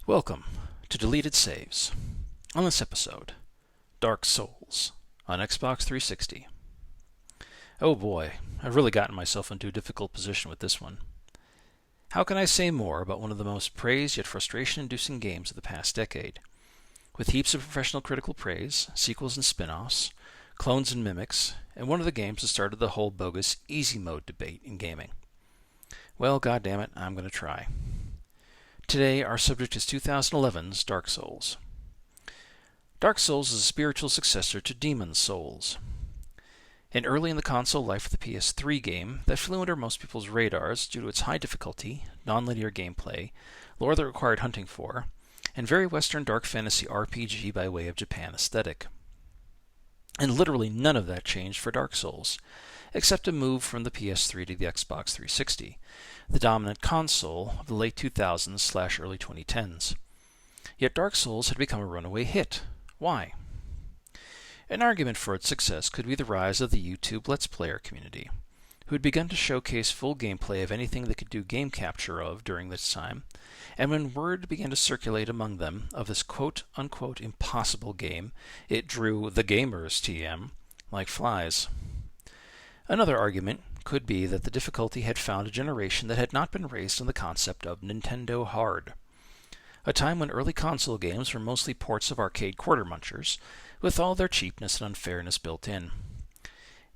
Welcome to Deleted Saves. On this episode, Dark Souls on Xbox 360. Oh boy, I've really gotten myself into a difficult position with this one. How can I say more about one of the most praised yet frustration-inducing games of the past decade? With heaps of professional critical praise, sequels and spin-offs, clones and mimics, and one of the games that started the whole bogus easy mode debate in gaming. Well, goddammit, I'm going to try. Today, our subject is 2011's Dark Souls. Dark Souls is a spiritual successor to Demon's Souls. And early in the console life of the PS3 game that flew under most people's radars due to its high difficulty, non-linear gameplay, lore that required hunting for, and very Western dark fantasy RPG by way of Japan aesthetic. And literally none of that changed for Dark Souls, except a move from the PS3 to the Xbox 360, the dominant console of the late 2000s/early 2010s. Yet Dark Souls had become a runaway hit. Why? An argument for its success could be the rise of the YouTube Let's Player community, who had begun to showcase full gameplay of anything they could do game capture of during this time, and when word began to circulate among them of this quote-unquote impossible game, it drew the gamers TM like flies. Another argument could be that the difficulty had found a generation that had not been raised on the concept of Nintendo Hard, a time when early console games were mostly ports of arcade quarter munchers, with all their cheapness and unfairness built in.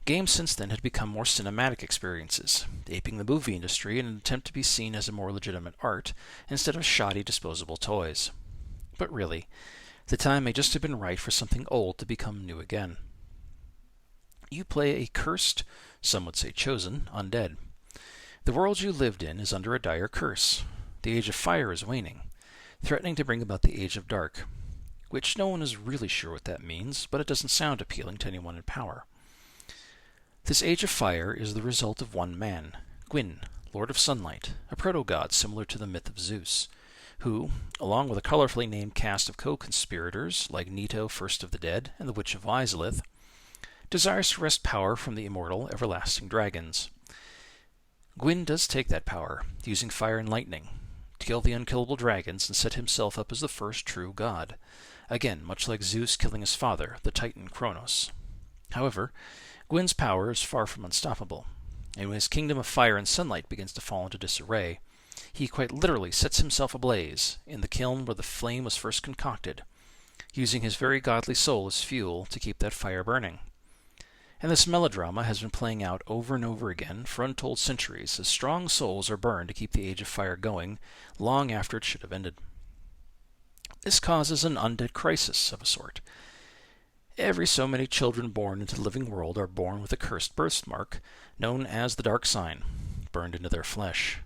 Games since then had become more cinematic experiences, aping the movie industry in an attempt to be seen as a more legitimate art instead of shoddy disposable toys. But really, the time may just have been right for something old to become new again. You play a cursed, some would say chosen, undead. The world you lived in is under a dire curse. The Age of Fire is waning, threatening to bring about the Age of Dark, which no one is really sure what that means, but it doesn't sound appealing to anyone in power. This Age of Fire is the result of one man, Gwyn, Lord of Sunlight, a proto-god similar to the myth of Zeus, who, along with a colorfully named cast of co-conspirators like Nito, First of the Dead, and the Witch of Izalith, desires to wrest power from the immortal, everlasting dragons. Gwyn does take that power, using fire and lightning, to kill the unkillable dragons and set himself up as the first true god, again much like Zeus killing his father, the Titan Kronos. However, Gwyn's power is far from unstoppable, and when his kingdom of fire and sunlight begins to fall into disarray, he quite literally sets himself ablaze in the kiln where the flame was first concocted, using his very godly soul as fuel to keep that fire burning. And this melodrama has been playing out over and over again for untold centuries as strong souls are burned to keep the Age of Fire going long after it should have ended. This causes an undead crisis of a sort. Every so many children born into the living world are born with a cursed birthmark known as the Dark Sign, burned into their flesh,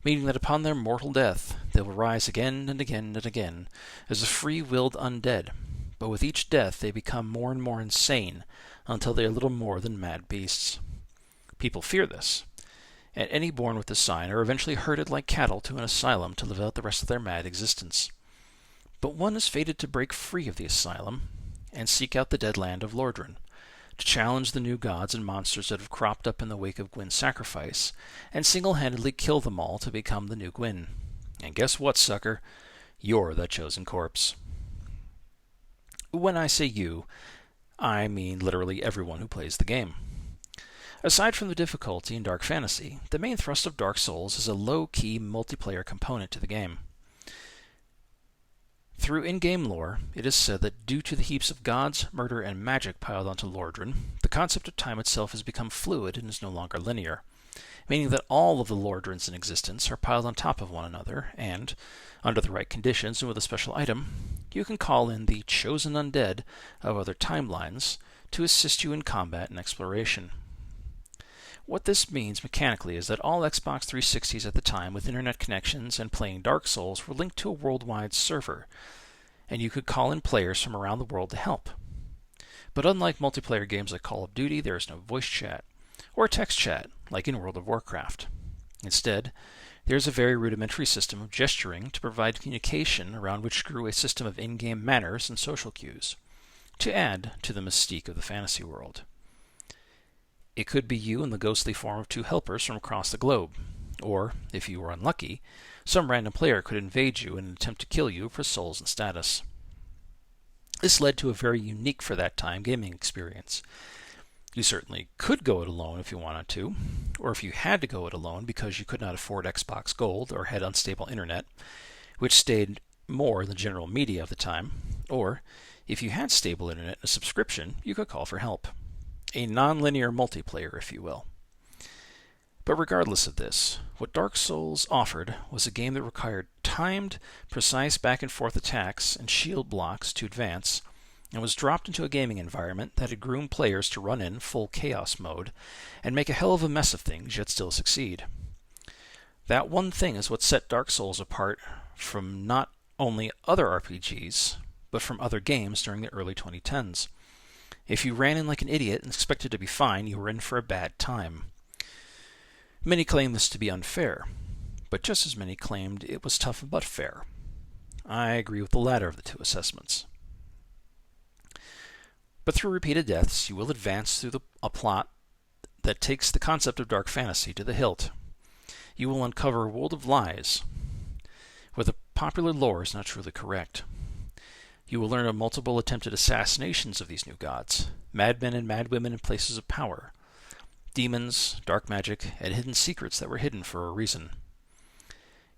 meaning that upon their mortal death they will rise again and again and again as a free-willed undead, but with each death they become more and more insane until they are little more than mad beasts. People fear this, and any born with this sign are eventually herded like cattle to an asylum to live out the rest of their mad existence. But one is fated to break free of the asylum and seek out the dead land of Lordran, to challenge the new gods and monsters that have cropped up in the wake of Gwyn's sacrifice, and single-handedly kill them all to become the new Gwyn. And guess what, sucker? You're that chosen corpse. When I say you, I mean literally everyone who plays the game. Aside from the difficulty in dark fantasy, the main thrust of Dark Souls is a low-key multiplayer component to the game. Through in-game lore, it is said that due to the heaps of gods, murder, and magic piled onto Lordran, the concept of time itself has become fluid and is no longer linear, meaning that all of the Lordrans in existence are piled on top of one another, and, under the right conditions and with a special item, you can call in the chosen undead of other timelines to assist you in combat and exploration. What this means mechanically is that all Xbox 360s at the time with internet connections and playing Dark Souls were linked to a worldwide server, and you could call in players from around the world to help. But unlike multiplayer games like Call of Duty, there is no voice chat, or text chat, like in World of Warcraft. Instead, there is a very rudimentary system of gesturing to provide communication around which grew a system of in-game manners and social cues, to add to the mystique of the fantasy world. It could be you in the ghostly form of two helpers from across the globe, or, if you were unlucky, Some random player could invade you and attempt to kill you for souls and status. This led to a very unique for that time gaming experience. You certainly could go it alone if you wanted to, or if you had to go it alone because you could not afford Xbox Gold or had unstable internet, which stayed more in the general media of the time, or if you had stable internet and a subscription, you could call for help. A non-linear multiplayer, if you will. But regardless of this, what Dark Souls offered was a game that required timed, precise back-and-forth attacks and shield blocks to advance, and was dropped into a gaming environment that had groomed players to run in full chaos mode and make a hell of a mess of things, yet still succeed. That one thing is what set Dark Souls apart from not only other RPGs, but from other games during the early 2010s. If you ran in like an idiot and expected to be fine, you were in for a bad time. Many claim this to be unfair, but just as many claimed it was tough but fair. I agree with the latter of the two assessments. But through repeated deaths, you will advance through a plot that takes the concept of dark fantasy to the hilt. You will uncover a world of lies, where the popular lore is not truly correct. You will learn of multiple attempted assassinations of these new gods, madmen and madwomen in places of power, demons, dark magic, and hidden secrets that were hidden for a reason.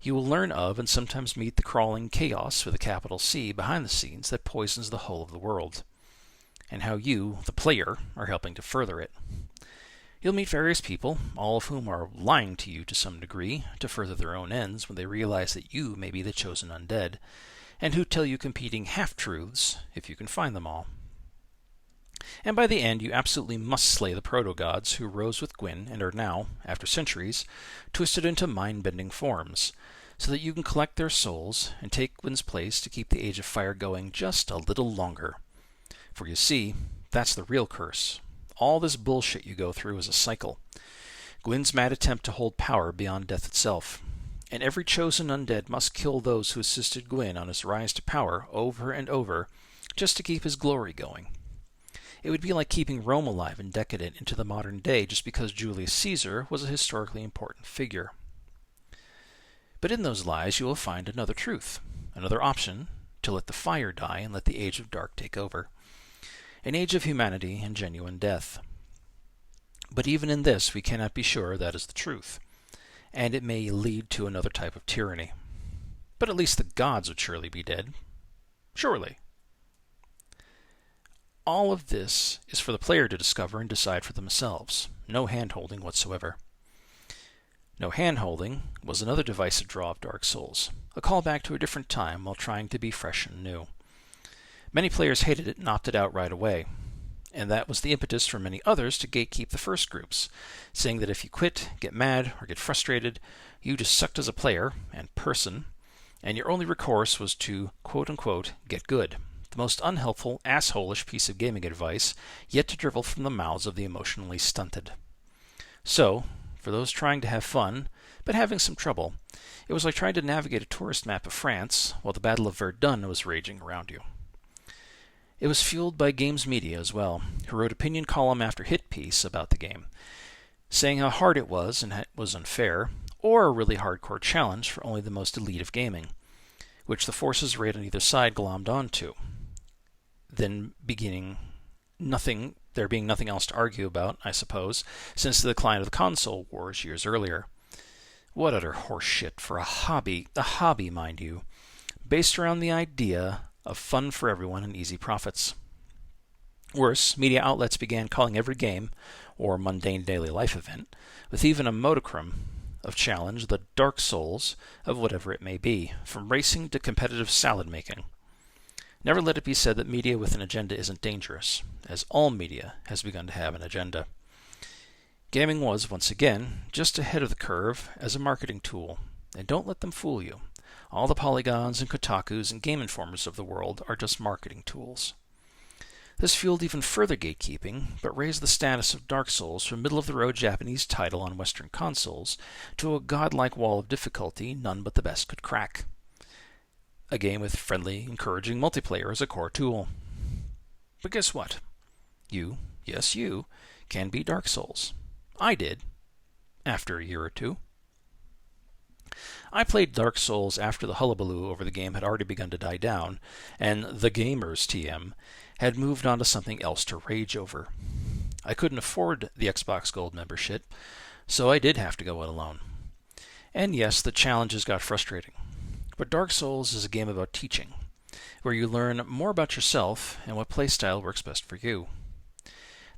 You will learn of and sometimes meet the crawling chaos with a capital C behind the scenes that poisons the whole of the world, and how you, the player, are helping to further it. You'll meet various people, all of whom are lying to you to some degree to further their own ends when they realize that you may be the chosen undead, and who tell you competing half-truths, if you can find them all. And by the end, you absolutely must slay the proto-gods who rose with Gwyn and are now, after centuries, twisted into mind-bending forms, so that you can collect their souls and take Gwyn's place to keep the Age of Fire going just a little longer. For you see, that's the real curse. All this bullshit you go through is a cycle. Gwyn's mad attempt to hold power beyond death itself. And every chosen undead must kill those who assisted Gwyn on his rise to power over and over, just to keep his glory going. It would be like keeping Rome alive and decadent into the modern day just because Julius Caesar was a historically important figure. But in those lies you will find another truth, another option to let the fire die and let the Age of Dark take over. An age of humanity and genuine death. But even in this we cannot be sure that is the truth, and it may lead to another type of tyranny. But at least the gods would surely be dead. Surely. All of this is for the player to discover and decide for themselves. No hand-holding whatsoever. No hand-holding was another divisive draw of Dark Souls, a callback to a different time while trying to be fresh and new. Many players hated it and opted out right away, and that was the impetus for many others to gatekeep the first groups, saying that if you quit, get mad, or get frustrated, you just sucked as a player and person, and your only recourse was to quote-unquote get good. The most unhelpful, asshole-ish piece of gaming advice yet to drivel from the mouths of the emotionally stunted. So, for those trying to have fun, but having some trouble, it was like trying to navigate a tourist map of France while the Battle of Verdun was raging around you. It was fueled by games media as well, who wrote opinion column after hit piece about the game, saying how hard it was and it was unfair, or a really hardcore challenge for only the most elite of gaming, which the forces arrayed on either side glommed onto. Then there being nothing else to argue about, I suppose, since the decline of the console wars years earlier. What utter horseshit for a hobby, mind you, based around the idea of fun for everyone and easy profits. Worse, media outlets began calling every game, or mundane daily life event, with even a modicum of challenge, the Dark Souls of whatever it may be, from racing to competitive salad making. Never let it be said that media with an agenda isn't dangerous, as all media has begun to have an agenda. Gaming was, once again, just ahead of the curve as a marketing tool, and don't let them fool you. All the Polygons and Kotakus and Game Informers of the world are just marketing tools. This fueled even further gatekeeping, but raised the status of Dark Souls from middle-of-the-road Japanese title on Western consoles to a godlike wall of difficulty none but the best could crack. A game with friendly, encouraging multiplayer as a core tool. But guess what? You, yes you, can beat Dark Souls. I did, after a year or two. I played Dark Souls after the hullabaloo over the game had already begun to die down, and the gamers TM had moved on to something else to rage over. I couldn't afford the Xbox Gold membership, so I did have to go it alone. And yes, the challenges got frustrating. But Dark Souls is a game about teaching, where you learn more about yourself and what playstyle works best for you.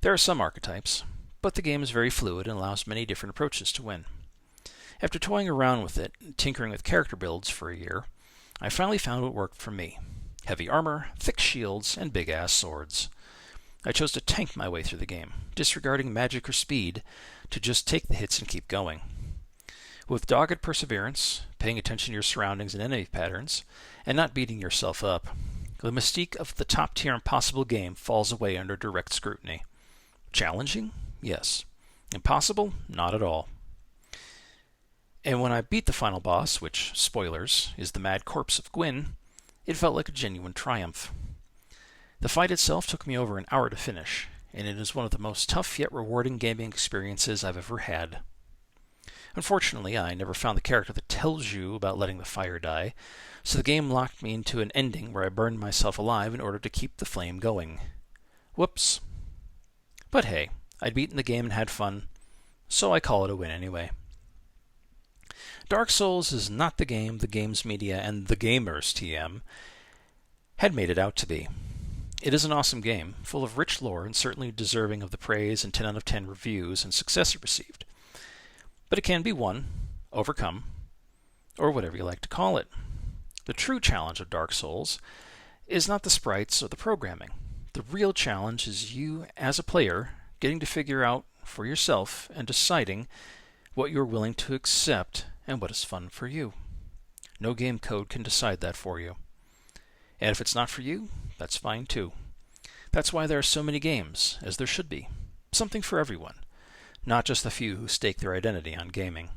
There are some archetypes, but the game is very fluid and allows many different approaches to win. After toying around with it, and tinkering with character builds for a year, I finally found what worked for me. Heavy armor, thick shields, and big-ass swords. I chose to tank my way through the game, disregarding magic or speed, to just take the hits and keep going. With dogged perseverance, paying attention to your surroundings and enemy patterns, and not beating yourself up, the mystique of the top-tier impossible game falls away under direct scrutiny. Challenging? Yes. Impossible? Not at all. And when I beat the final boss, which, spoilers, is the mad corpse of Gwyn, it felt like a genuine triumph. The fight itself took me over an hour to finish, and it is one of the most tough yet rewarding gaming experiences I've ever had. Unfortunately, I never found the character that tells you about letting the fire die, so the game locked me into an ending where I burned myself alive in order to keep the flame going. Whoops. But hey, I'd beaten the game and had fun, so I call it a win anyway. Dark Souls is not the game the games media and the gamers TM had made it out to be. It is an awesome game, full of rich lore and certainly deserving of the praise and 10 out of 10 reviews and success it received. But it can be won, overcome, or whatever you like to call it. The true challenge of Dark Souls is not the sprites or the programming. The real challenge is you, as a player, getting to figure out for yourself and deciding what you're willing to accept and what is fun for you. No game code can decide that for you. And if it's not for you, that's fine too. That's why there are so many games, as there should be. Something for everyone, not just the few who stake their identity on gaming.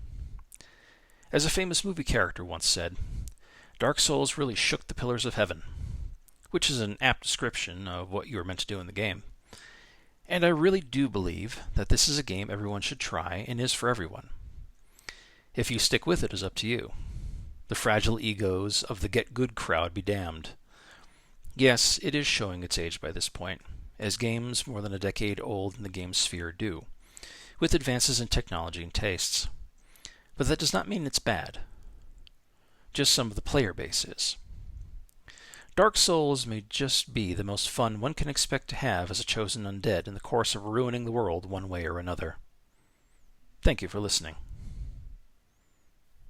As a famous movie character once said, Dark Souls really shook the pillars of heaven, which is an apt description of what you are meant to do in the game. And I really do believe that this is a game everyone should try and is for everyone. If you stick with it is up to you. The fragile egos of the get-good crowd be damned. Yes, it is showing its age by this point, as games more than a decade old in the game sphere do, with advances in technology and tastes. But that does not mean it's bad. Just some of the player base is. Dark Souls may just be the most fun one can expect to have as a chosen undead in the course of ruining the world one way or another. Thank you for listening.